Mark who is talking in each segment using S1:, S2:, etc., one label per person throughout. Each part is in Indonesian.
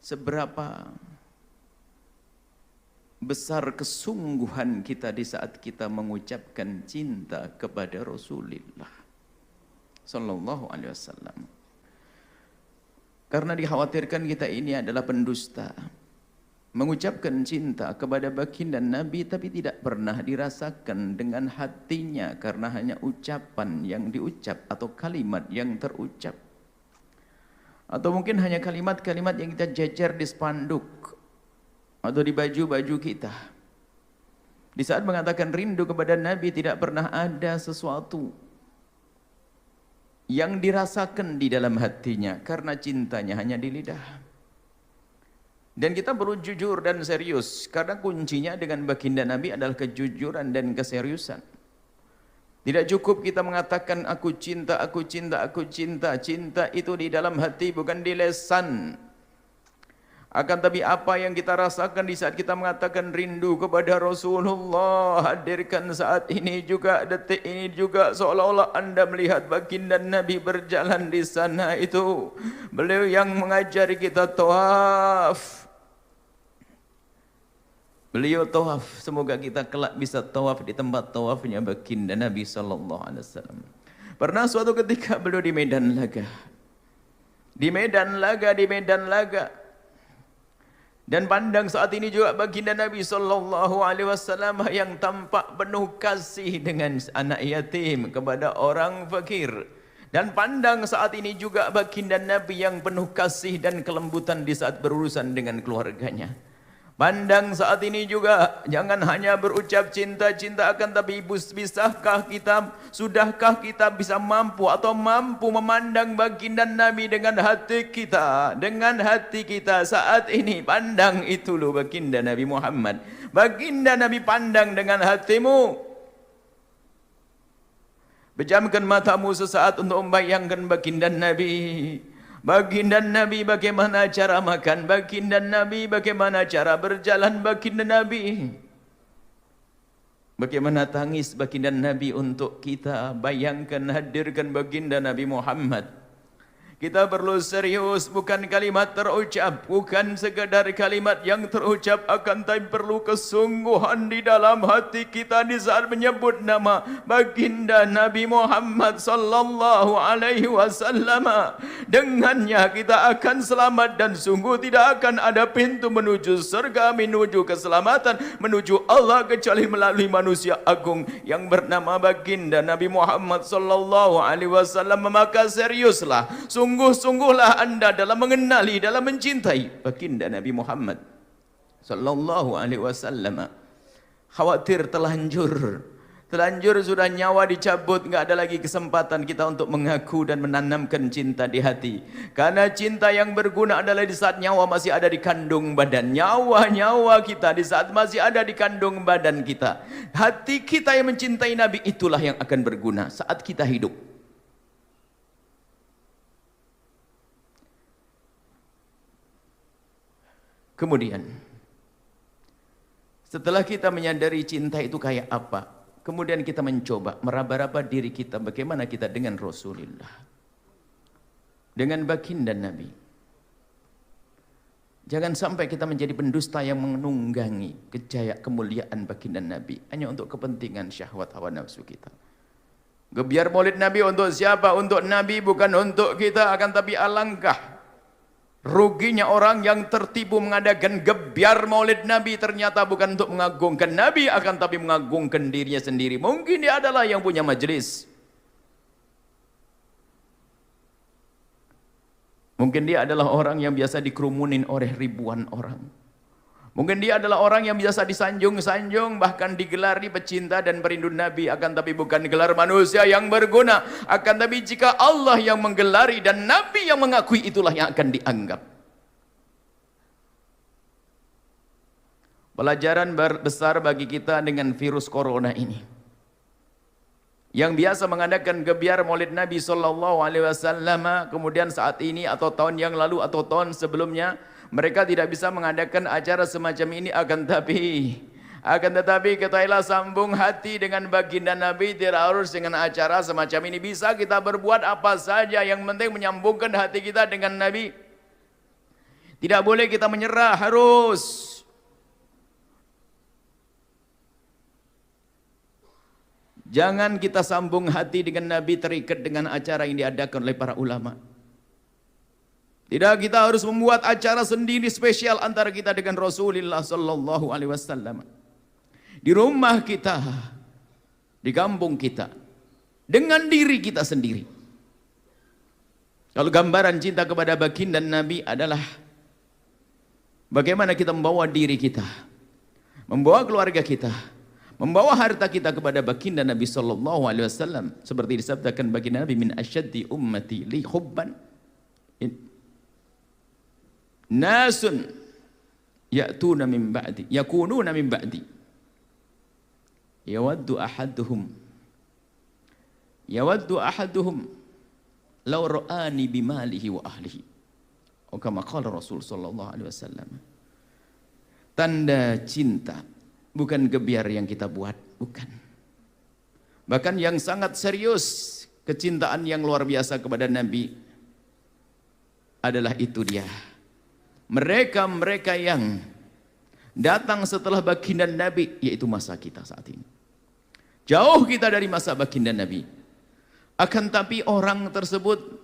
S1: seberapa besar kesungguhan kita di saat kita mengucapkan cinta kepada Rasulullah sallallahu alaihi wasallam. Karena dikhawatirkan kita ini adalah pendusta, mengucapkan cinta kepada baginda Nabi tapi tidak pernah dirasakan dengan hatinya karena hanya ucapan yang diucap atau kalimat yang terucap. Atau mungkin hanya kalimat-kalimat yang kita jejer di spanduk atau di baju-baju kita. Di saat mengatakan rindu kepada Nabi tidak pernah ada sesuatu yang dirasakan di dalam hatinya karena cintanya hanya di lidah. Dan kita perlu jujur dan serius karena kuncinya dengan baginda Nabi adalah kejujuran dan keseriusan. Tidak cukup kita mengatakan aku cinta, aku cinta, aku cinta. Cinta itu di dalam hati bukan di lisan. Akan tapi apa yang kita rasakan di saat kita mengatakan rindu kepada Rasulullah, hadirkan saat ini juga, detik ini juga, seolah-olah Anda melihat baginda Nabi berjalan di sana itu. Beliau yang mengajari kita tawaf. Beliau tawaf, semoga kita kelak bisa tawaf di tempat tawafnya baginda Nabi sallallahu alaihi wasallam. Pernah suatu ketika beliau di Medan Laga. Di Medan Laga. Dan pandang saat ini juga baginda Nabi sallallahu alaihi wasallam yang tampak penuh kasih dengan anak yatim kepada orang fakir. Dan pandang saat ini juga baginda Nabi yang penuh kasih dan kelembutan di saat berurusan dengan keluarganya. Pandang saat ini juga, jangan hanya berucap cinta-cinta akan tapi sudahkah kita bisa mampu memandang baginda Nabi dengan hati kita, saat ini. Pandang itu loh baginda Nabi Muhammad. Baginda Nabi pandang dengan hatimu. Pejamkan matamu sesaat untuk membayangkan baginda Nabi. Baginda Nabi bagaimana cara makan, baginda Nabi bagaimana cara berjalan, baginda Nabi bagaimana tangis baginda Nabi untuk kita. Bayangkan, hadirkan baginda Nabi Muhammad. Kita perlu serius, bukan kalimat terucap, bukan sekedar kalimat yang terucap, akan tapi perlu kesungguhan di dalam hati kita di saat menyebut nama baginda Nabi Muhammad sallallahu alaihi wasallam. Dengannya kita akan selamat dan sungguh tidak akan ada pintu menuju surga, menuju keselamatan, menuju Allah kecuali melalui manusia agung yang bernama baginda Nabi Muhammad sallallahu alaihi wasallam. Maka seriuslah, sungguh-sungguhlah Anda dalam mengenali, dalam mencintai baginda Nabi Muhammad sallallahu alaihi wasallam. Khawatir telanjur sudah nyawa dicabut, enggak ada lagi kesempatan kita untuk mengaku dan menanamkan cinta di hati. Karena cinta yang berguna adalah di saat nyawa masih ada di kandung badan. Nyawa kita di saat masih ada di kandung badan kita. Hati kita yang mencintai Nabi itulah yang akan berguna saat kita hidup. Kemudian setelah kita menyadari cinta itu kayak apa, kemudian kita mencoba meraba-raba diri kita bagaimana kita dengan Rasulullah, dengan baginda Nabi. Jangan sampai kita menjadi pendusta yang menunggangi kemuliaan baginda Nabi hanya untuk kepentingan syahwat hawa nafsu kita. Gebiar maulid Nabi untuk siapa? Untuk Nabi, bukan untuk kita. Akan tapi alangkah ruginya orang yang tertipu mengadakan gebiar maulid Nabi, ternyata bukan untuk mengagungkan Nabi, akan tapi mengagungkan dirinya sendiri. Mungkin dia adalah yang punya majelis. Mungkin dia adalah orang yang biasa dikerumunin oleh ribuan orang. Mungkin dia adalah orang yang biasa disanjung-sanjung, bahkan digelari pecinta dan perindu Nabi, akan tapi bukan gelar manusia yang berguna. Akan tapi jika Allah yang menggelari dan Nabi yang mengakui, itulah yang akan dianggap. Pelajaran besar bagi kita dengan virus corona ini, yang biasa mengadakan gebiar maulid Nabi sallallahu alaihi wasallam, kemudian saat ini atau tahun yang lalu atau tahun sebelumnya mereka tidak bisa mengadakan acara semacam ini. Akan tetapi ketahuilah, sambung hati dengan baginda Nabi tidak harus dengan acara semacam ini. Bisa kita berbuat apa saja, yang penting menyambungkan hati kita dengan Nabi. Tidak boleh kita menyerah, harus. Jangan kita sambung hati dengan Nabi terikat dengan acara yang diadakan oleh para ulama. Tidak, kita harus membuat acara sendiri spesial antara kita dengan Rasulullah sallallahu alaihi wasallam. Di rumah kita, di kampung kita, dengan diri kita sendiri. Kalau gambaran cinta kepada baginda Nabi adalah bagaimana kita membawa diri kita, membawa keluarga kita, membawa harta kita kepada baginda Nabi sallallahu alaihi wasallam, seperti disabdakan baginda Nabi, min asyaddi ummati li hubban nasun ya'tuna min ba'di yakununa min ba'di yawaddu ahaduhum law ra'ani bimalihi wa ahlihi, atau kama qala Rasul sallallahu alaihi wasallam. Tanda cinta bukan gebiar yang kita buat, bukan. Bahkan yang sangat serius, kecintaan yang luar biasa kepada Nabi adalah itu dia. Mereka-mereka yang datang setelah baginda Nabi, yaitu masa kita saat ini. Jauh kita dari masa baginda Nabi. Akan tapi orang tersebut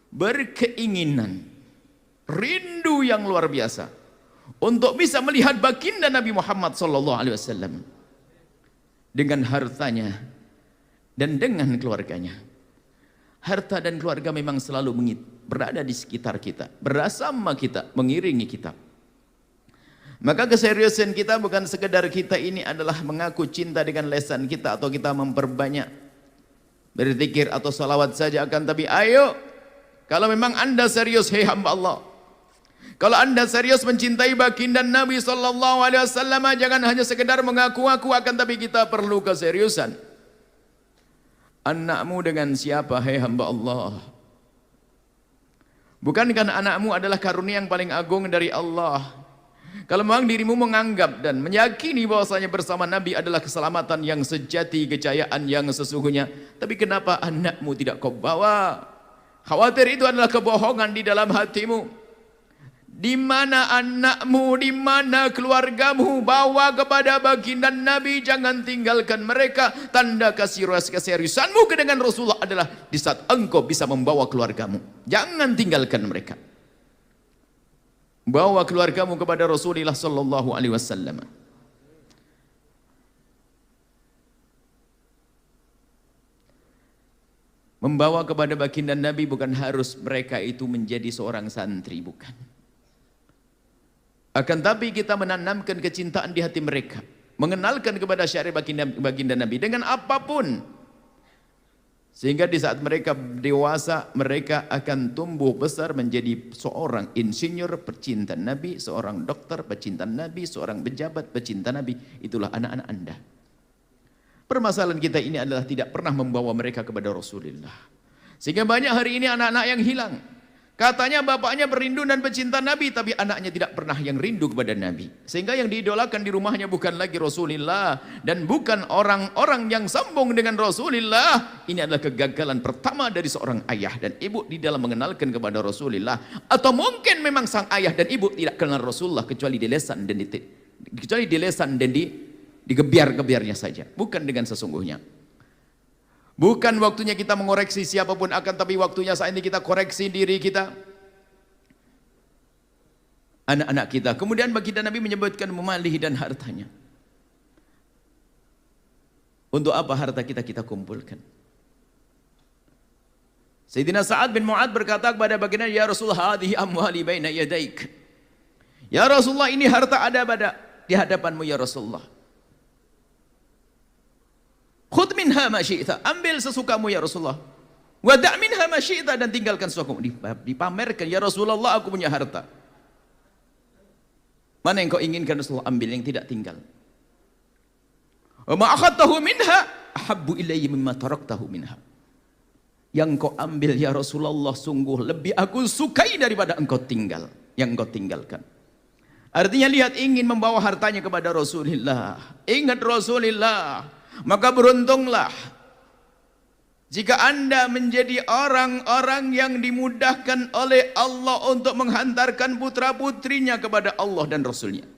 S1: berkeinginan, rindu yang luar biasa untuk bisa melihat baginda Nabi Muhammad sallallahu alaihi wasallam dengan hartanya dan dengan keluarganya. Harta dan keluarga memang selalu berada di sekitar kita, bersama kita, mengiringi kita. Maka keseriusan kita bukan sekedar kita ini adalah mengaku cinta dengan lesan kita atau kita memperbanyak berzikir atau salawat saja, akan tapi ayo, kalau memang anda serius, hei hamba Allah, kalau anda serius mencintai baginda Nabi sallallahu alaihi wasallam, jangan hanya sekedar mengaku-ngaku, akan tapi kita perlu keseriusan. Anakmu dengan siapa, hei hamba Allah? Bukankah anakmu adalah karunia yang paling agung dari Allah? Kalau memang dirimu menganggap dan meyakini bahwasanya bersama Nabi adalah keselamatan yang sejati, kejayaan yang sesungguhnya, tapi kenapa anakmu tidak kau bawa? Khawatir itu adalah kebohongan di dalam hatimu. Di mana anakmu, di mana keluargamu, bawa kepada baginda Nabi, jangan tinggalkan mereka. Tanda keseriusanmu dengan Rasulullah adalah di saat engkau bisa membawa keluargamu. Jangan tinggalkan mereka. Bawa keluargamu kepada Rasulullah sallallahu alaihi wasallam. Membawa kepada baginda Nabi bukan harus mereka itu menjadi seorang santri, bukan. Akan tapi kita menanamkan kecintaan di hati mereka, mengenalkan kepada syariat baginda Nabi dengan apapun. Sehingga di saat mereka dewasa, mereka akan tumbuh besar menjadi seorang insinyur pecinta Nabi, seorang dokter pecinta Nabi, seorang pejabat pecinta Nabi. Itulah anak-anak anda. Permasalahan kita ini adalah tidak pernah membawa mereka kepada Rasulullah. Sehingga banyak hari ini anak-anak yang hilang. Katanya bapaknya berindu dan pecinta Nabi, tapi anaknya tidak pernah yang rindu kepada Nabi. Sehingga yang diidolakan di rumahnya bukan lagi Rasulullah dan bukan orang-orang yang sambung dengan Rasulullah. Ini adalah kegagalan pertama dari seorang ayah dan ibu di dalam mengenalkan kepada Rasulullah. Atau mungkin memang sang ayah dan ibu tidak kenal Rasulullah kecuali di lesan dan di gebiar-gebiarnya saja, bukan dengan sesungguhnya. Bukan waktunya kita mengoreksi siapapun, akan tapi waktunya saat ini kita koreksi diri kita, anak-anak kita. Kemudian baginda Nabi menyebutkan memalih dan hartanya. Untuk apa harta kita kumpulkan? Sayyidina Sa'ad bin Mu'ad berkata kepada baginda, ya Rasulullah, hadhihi amwali baina yadaik. Ya Rasulullah, ini harta ada di hadapanmu ya Rasulullah. Khudh minha ma syi'ta, ambil sesukamu ya Rasulullah. Wa da' minha ma syi'ta, dan tinggalkan sesukamu. Dipamerkan, ya Rasulullah, aku punya harta. Mana yang kau inginkan Rasulullah, ambil, yang tidak tinggal. Wa ma akhadtahu minha ahabbu ilayya mimma taraktahu minha. Yang kau ambil ya Rasulullah sungguh lebih aku sukai daripada engkau tinggal, yang engkau tinggalkan. Artinya lihat, ingin membawa hartanya kepada Rasulullah. Ingat Rasulullah. Maka beruntunglah Jika Anda menjadi orang-orang yang dimudahkan oleh Allah untuk menghantarkan putra-putrinya kepada Allah dan Rasulnya.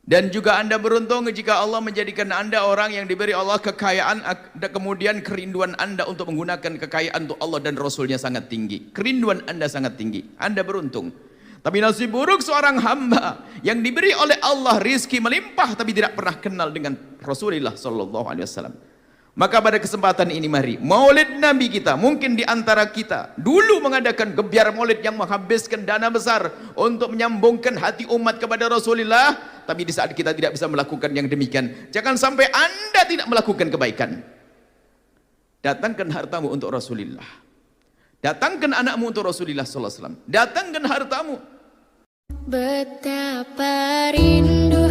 S1: Dan juga Anda beruntung jika Allah menjadikan Anda orang yang diberi Allah kekayaan, dan kemudian kerinduan Anda untuk menggunakan kekayaan untuk Allah dan Rasulnya sangat tinggi. Kerinduan Anda sangat tinggi. Anda beruntung. Tapi nasib buruk seorang hamba yang diberi oleh Allah rizki melimpah tapi tidak pernah kenal dengan Rasulullah SAW. Maka pada kesempatan ini mari maulid Nabi kita, mungkin di antara kita dulu mengadakan gebiar maulid yang menghabiskan dana besar untuk menyambungkan hati umat kepada Rasulullah, tapi di saat kita tidak bisa melakukan yang demikian, jangan sampai Anda tidak melakukan kebaikan. Datangkan hartamu untuk Rasulullah. Datangkan anakmu untuk Rasulullah sallallahu alaihi wasallam. Datangkan hartamu.
S2: Betapa rindu